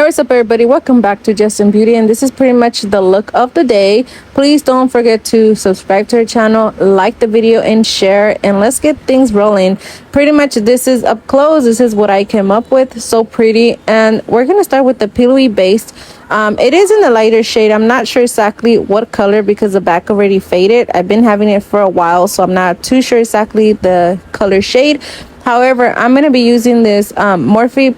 What's up, everybody? Welcome back to Jes&beauty, and this is pretty much the look of the day. Please don't forget to subscribe to our channel, like the video, and share, and let's get things rolling. Pretty much this is up close. This is what I came up with. So pretty. And we're gonna start with the pillowy base. It is in the lighter shade. I'm not sure exactly what color because the back already faded. I've been having it for a while, so I'm not too sure exactly the color shade. However, I'm going to be using this Morphe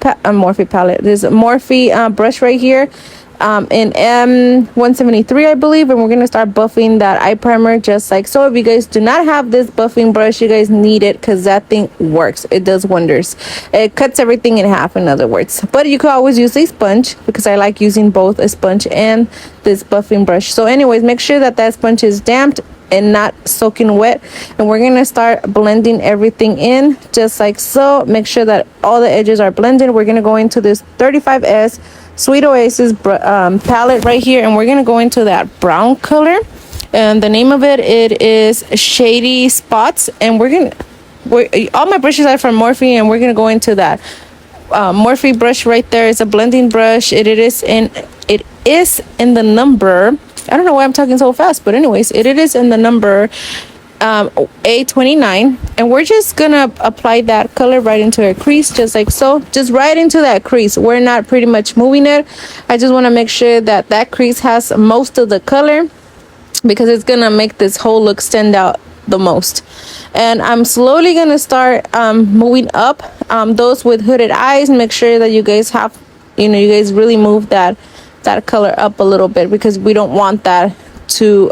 palette, this Morphe brush right here in M173, I believe. And we're going to start buffing that eye primer just like so. If you guys do not have this buffing brush, you guys need it because that thing works. It does wonders. It cuts everything in half, in other words. But you could always use a sponge because I like using both a sponge and this buffing brush. So anyways, make sure that that sponge is damped and not soaking wet, and we're gonna start blending everything in just like so. Make sure that all the edges are blended. We're gonna go into this 35S Sweet Oasis palette right here, and we're gonna go into that brown color, and the name of it is Shady Spots. And all my brushes are from Morphe, and we're gonna go into that Morphe brush right there. It's a blending brush. It is in the number, I don't know why I'm talking so fast, but anyways, it is in the number A29, and we're just gonna apply that color right into a crease just like so, just right into that crease. We're not pretty much moving it. I just want to make sure that that crease has most of the color because it's gonna make this whole look stand out the most. And I'm slowly gonna start moving up. Those with hooded eyes, make sure that you guys have, you guys really move that color up a little bit because we don't want that to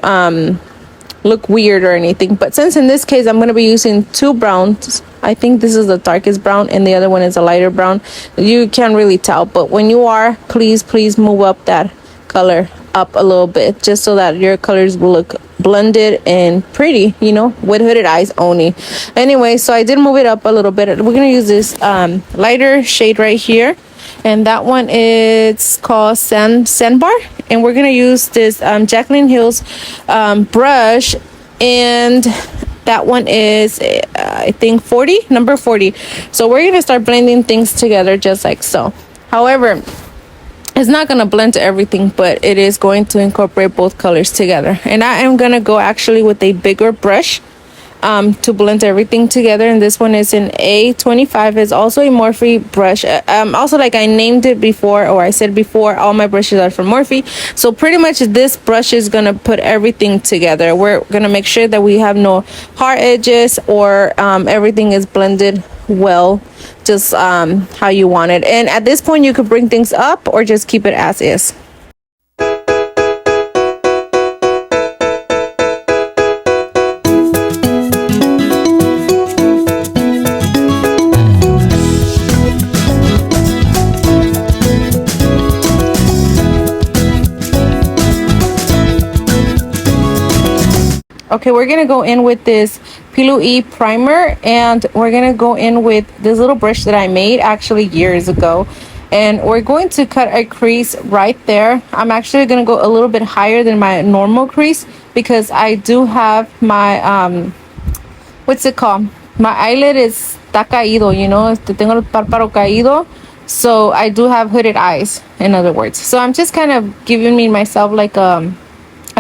look weird or anything. But since in this case I'm going to be using two browns, I think this is the darkest brown and the other one is a lighter brown. You can't really tell, but when you are, please move up that color up a little bit just so that your colors will look blended and pretty, with hooded eyes only. Anyway, so I did move it up a little bit. We're going to use this lighter shade right here, and that one is called Sandbar, and we're gonna use this Jaclyn Hill's brush, and that one is I think number 40. So we're gonna start blending things together just like so. However, it's not gonna blend to everything, but it is going to incorporate both colors together. And I am gonna go actually with a bigger brush to blend everything together, and this one is in A25. It's also a Morphe brush. Also, like I named it before, or I said before, all my brushes are from Morphe. So pretty much this brush is gonna put everything together. We're gonna make sure that we have no hard edges, or everything is blended well, just how you want it. And at this point you could bring things up or just keep it as is. Okay, we're gonna go in with this pillowy primer, and we're gonna go in with this little brush that I made actually years ago, and we're going to cut a crease right there. I'm actually gonna go a little bit higher than my normal crease because I do have my what's it called, my eyelid está caído, tengo el párpado caído, so I do have hooded eyes, in other words. So I'm just kind of giving myself like a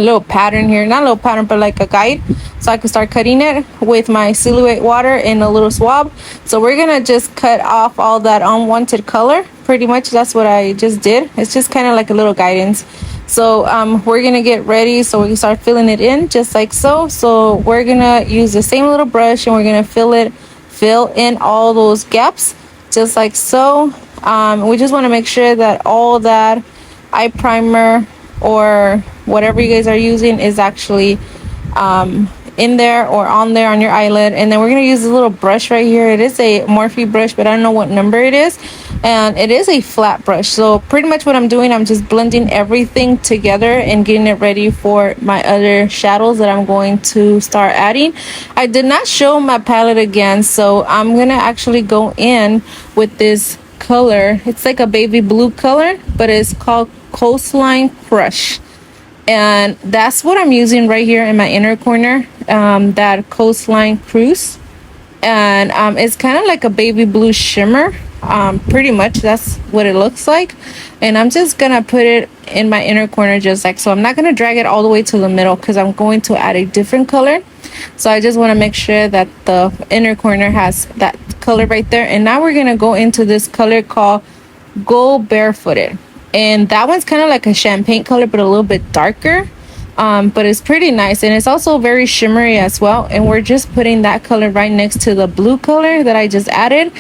little pattern here, not a little pattern, but like a guide, so I can start cutting it with my Silhouette water in a little swab. So we're gonna just cut off all that unwanted color. Pretty much that's what I just did. It's just kind of like a little guidance. So we're gonna get ready so we can start filling it in just like so. So we're gonna use the same little brush, and we're gonna fill in all those gaps just like so. We just want to make sure that all that eye primer or whatever you guys are using is actually in there or on there on your eyelid. And then we're going to use this little brush right here. It is a Morphe brush, but I don't know what number it is, and it is a flat brush. So pretty much what I'm doing, I'm just blending everything together and getting it ready for my other shadows that I'm going to start adding. I did not show my palette again, so I'm gonna actually go in with this color. It's like a baby blue color, but it's called Coastline Crush, and that's what I'm using right here in my inner corner, that Coastline Cruise. And it's kind of like a baby blue shimmer. Pretty much that's what it looks like. And I'm just gonna put it in my inner corner just like so. I'm not gonna drag it all the way to the middle because I'm going to add a different color. So I just want to make sure that the inner corner has that color right there. And now we're gonna go into this color called Go Barefooted, and that one's kind of like a champagne color but a little bit darker. But it's pretty nice, and it's also very shimmery as well. And we're just putting that color right next to the blue color that I just added,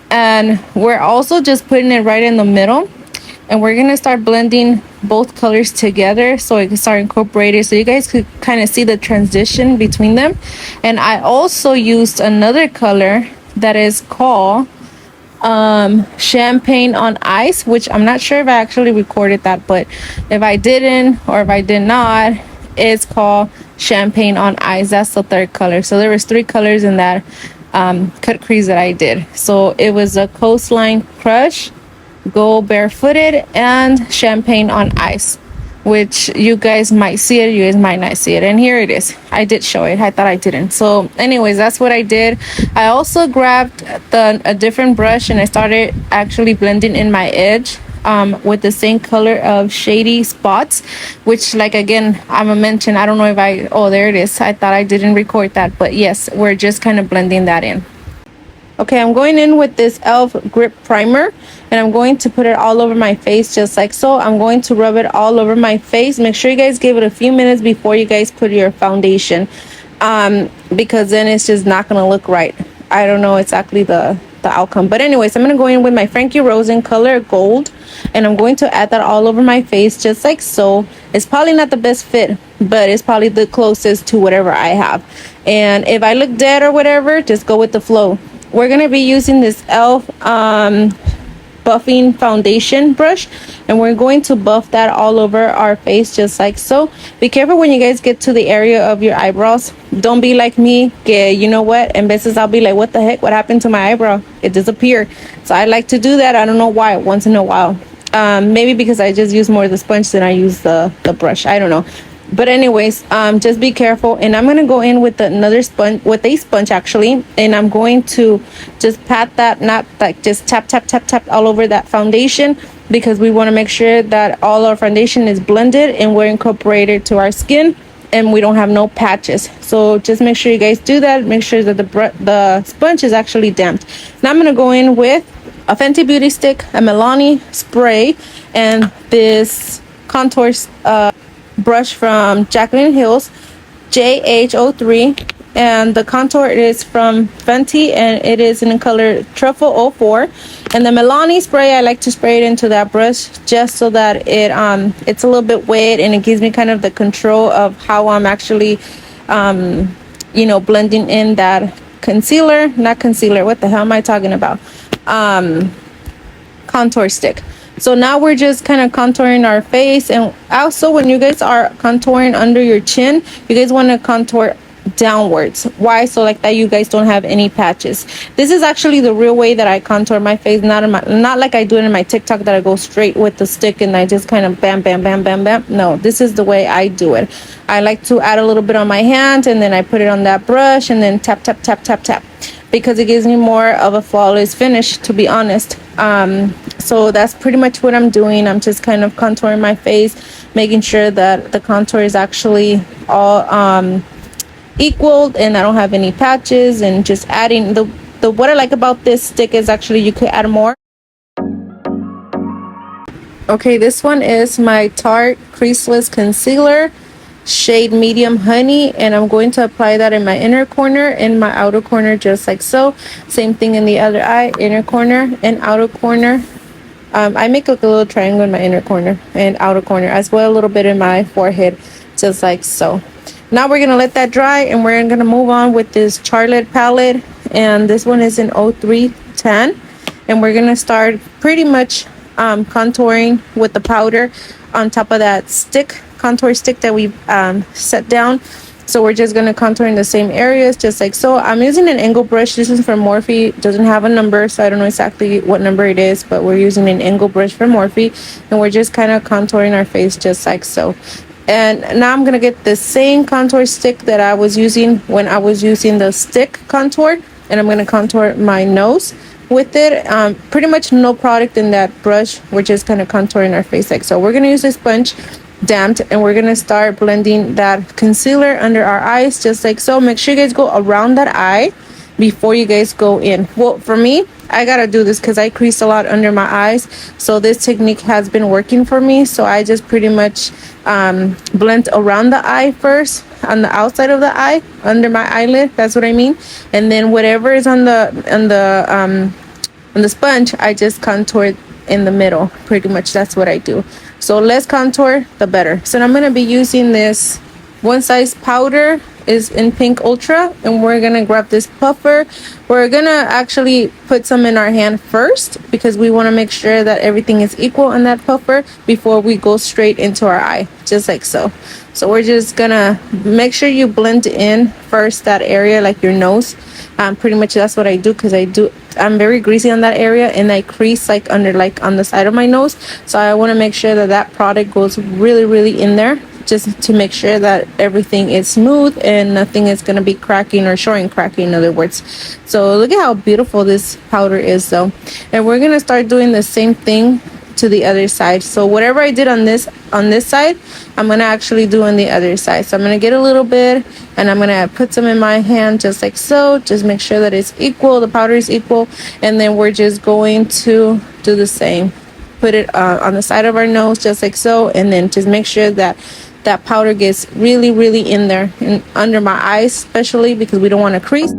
and we're also just putting it right in the middle. And we're gonna start blending both colors together so it can start incorporating, so you guys could kind of see the transition between them. And I also used another color that is called Champagne on Ice, which I'm not sure if I actually recorded that, but if I didn't or if I did not, it's called Champagne on Ice. That's the third color. So there was 3 colors in that cut crease that I did. So it was a Coastline Crush, Go Barefooted, and Champagne on Ice, which you guys might see it, you guys might not see it. And here it is. I did show it. I thought I didn't. So anyways, that's what I did. I also grabbed a different brush and I started actually blending in my edge with the same color of Shady Spots, which, like, again, I'm gonna mention, I don't know if oh, there it is. I thought I didn't record that, but yes, we're just kind of blending that in. Okay, I'm going in with this e.l.f. grip primer, and I'm going to put it all over my face just like so. I'm going to rub it all over my face. Make sure you guys give it a few minutes before you guys put your foundation, because then it's just not going to look right. I don't know exactly the outcome. But anyways, I'm going to go in with my Frankie Rose in color Gold, and I'm going to add that all over my face just like so. It's probably not the best fit, but it's probably the closest to whatever I have. And if I look dead or whatever, just go with the flow. We're going to be using this e.l.f. buffing foundation brush, and we're going to buff that all over our face just like so. Be careful when you guys get to the area of your eyebrows. Don't be like me, que you know what, and veces I'll be like, what the heck, what happened to my eyebrow? It disappeared. So I like to do that. I don't know why, once in a while. Maybe because I just use more of the sponge than I use the brush. I don't know. But anyways, just be careful. And I'm gonna go in with another sponge, with a sponge actually, and I'm going to just pat that, not like just tap tap tap tap all over that foundation, because we want to make sure that all our foundation is blended and we're incorporated to our skin and we don't have no patches. So just make sure you guys do that. Make sure that the sponge is actually damped. Now I'm gonna go in with a Fenty Beauty stick, a Milani spray, and this contour brush from Jaclyn Hill's JH03, and the contour is from Fenty, and it is in the color Truffle 04. And the Milani spray, I like to spray it into that brush just so that it's a little bit wet, and it gives me kind of the control of how I'm actually blending in that concealer, what the hell am I talking about, contour stick. So now we're just kind of contouring our face. And also, when you guys are contouring under your chin, you guys want to contour downwards. Why? So like that you guys don't have any patches. This is actually the real way that I contour my face, not like I do it in my TikTok, that I go straight with the stick and I just kind of bam bam bam bam bam. No, this is the way I do it. I like to add a little bit on my hand, and then I put it on that brush, and then tap tap tap tap tap, because it gives me more of a flawless finish, to be honest. So that's pretty much what I'm doing. I'm just kind of contouring my face, making sure that the contour is actually all equal and I don't have any patches, and just adding the what I like about this stick is actually you could add more. Okay, this one is my Tarte Creaseless Concealer, shade Medium Honey, and I'm going to apply that in my inner corner and my outer corner just like so. Same thing in the other eye, inner corner and outer corner. I make like a little triangle in my inner corner and outer corner, as well a little bit in my forehead just like so. Now we're gonna let that dry, and we're gonna move on with this Charlotte palette, and this one is in 0310, and we're gonna start pretty much contouring with the powder on top of that contour stick that we set down. So we're just going to contour in the same areas just like so. I'm using an angle brush. This is from Morphe. It doesn't have a number, so I don't know exactly what number it is, but we're using an angle brush from Morphe, and we're just kind of contouring our face just like so. And now I'm going to get the same contour stick that I was using when I was using the stick contour, and I'm going to contour my nose with it. Pretty much no product in that brush. We're just kind of contouring our face like so. We're gonna use a sponge damped, and we're gonna start blending that concealer under our eyes just like so. Make sure you guys go around that eye before you guys go in. Well, for me, I gotta do this because I crease a lot under my eyes, so this technique has been working for me. So I just pretty much blend around the eye first, on the outside of the eye, under my eyelid, that's what I mean, and then whatever is on the sponge, I just contour in the middle. Pretty much that's what I do. So less contour, the better. So I'm gonna be using this One Size powder, is in pink ultra, and we're gonna grab this puffer. We're gonna actually put some in our hand first because we want to make sure that everything is equal on that puffer before we go straight into our eye, just like so. So we're just gonna make sure you blend in first that area, like your nose. Pretty much that's what I do, because I'm very greasy on that area, and I crease like under, like on the side of my nose. So I want to make sure that that product goes really, really in there, just to make sure that everything is smooth and nothing is going to be cracking or showing cracking, in other words. So look at how beautiful this powder is though. And we're going to start doing the same thing to the other side. So whatever I did on this side, I'm going to actually do on the other side. So I'm going to get a little bit, and I'm going to put some in my hand just like so. Just make sure that it's equal, the powder is equal, and then we're just going to do the same. Put it on the side of our nose just like so, and then just make sure that that powder gets really, really in there and under my eyes, especially because we don't want to crease.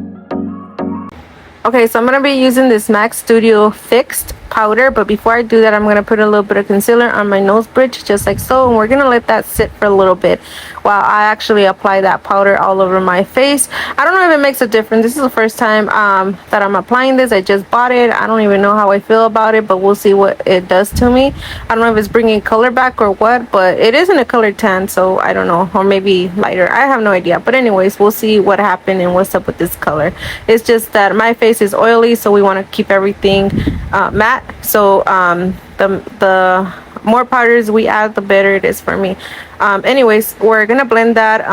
Okay, so I'm going to be using this MAC Studio Fixed powder, but before I do that, I'm going to put a little bit of concealer on my nose bridge just like so, and we're going to let that sit for a little bit while I actually apply that powder all over my face. I don't know if it makes a difference. This is the first time that I'm applying this. I just bought it. I don't even know how I feel about it, but we'll see what it does to me. I don't know if it's bringing color back or what, but it isn't a color tan, so I don't know, or maybe lighter. I have no idea, but anyways, we'll see what happened and what's up with this color. It's just that my face is oily, so we want to keep everything matte. So the more powders we add, the better it is for me. Anyways, we're gonna blend that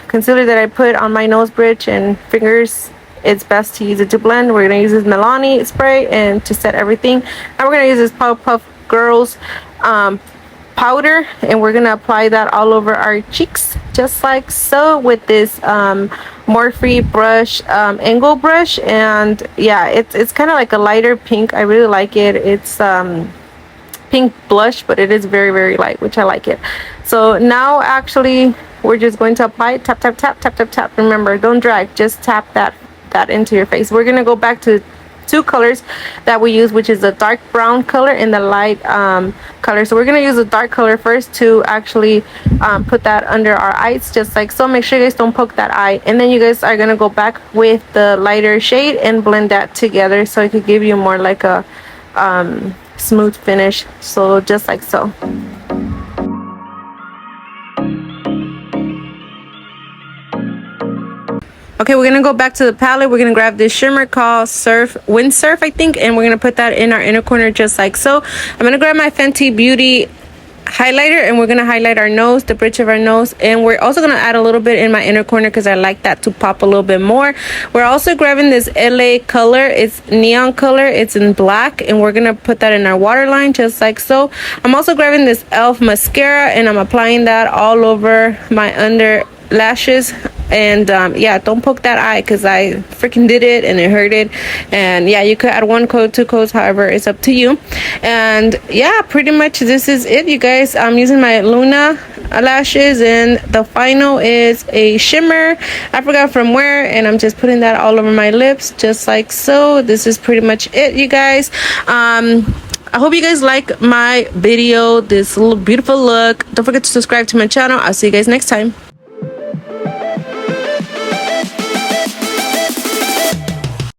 concealer that I put on my nose bridge and fingers. It's best to use it to blend. We're gonna use this Milani spray and to set everything, and we're gonna use this Powerpuff Girls powder, and we're gonna apply that all over our cheeks just like so with this Morphe brush, angle brush. And yeah, it's kind of like a lighter pink. I really like it. It's pink blush, but it is very, very light, which I like it. So now actually we're just going to apply it. Tap, tap, tap, tap, tap, tap. Remember, don't drag, just tap that into your face. We're gonna go back to two colors that we use, which is the dark brown color and the light color. So we're going to use the dark color first to actually put that under our eyes just like so. Make sure you guys don't poke that eye, and then you guys are going to go back with the lighter shade and blend that together so it could give you more like a smooth finish. So just like so. Okay, we're gonna go back to the palette. We're gonna grab this shimmer called Windsurf, I think, and we're gonna put that in our inner corner just like so. I'm gonna grab my Fenty Beauty highlighter, and we're gonna highlight our nose, the bridge of our nose, and we're also gonna add a little bit in my inner corner because I like that to pop a little bit more. We're also grabbing this LA color. It's neon color, it's in black, and we're gonna put that in our waterline just like so. I'm also grabbing this ELF mascara, and I'm applying that all over my under lashes. And yeah, don't poke that eye because I freaking did it and it hurted. And yeah, you could add one coat, two coats, however, it's up to you. And yeah, pretty much this is it, you guys. I'm using my Luna lashes, and the final is a shimmer. I forgot from where, and I'm just putting that all over my lips just like so. This is pretty much it, you guys. I hope you guys like my video, this little beautiful look. Don't forget to subscribe to my channel. I'll see you guys next time.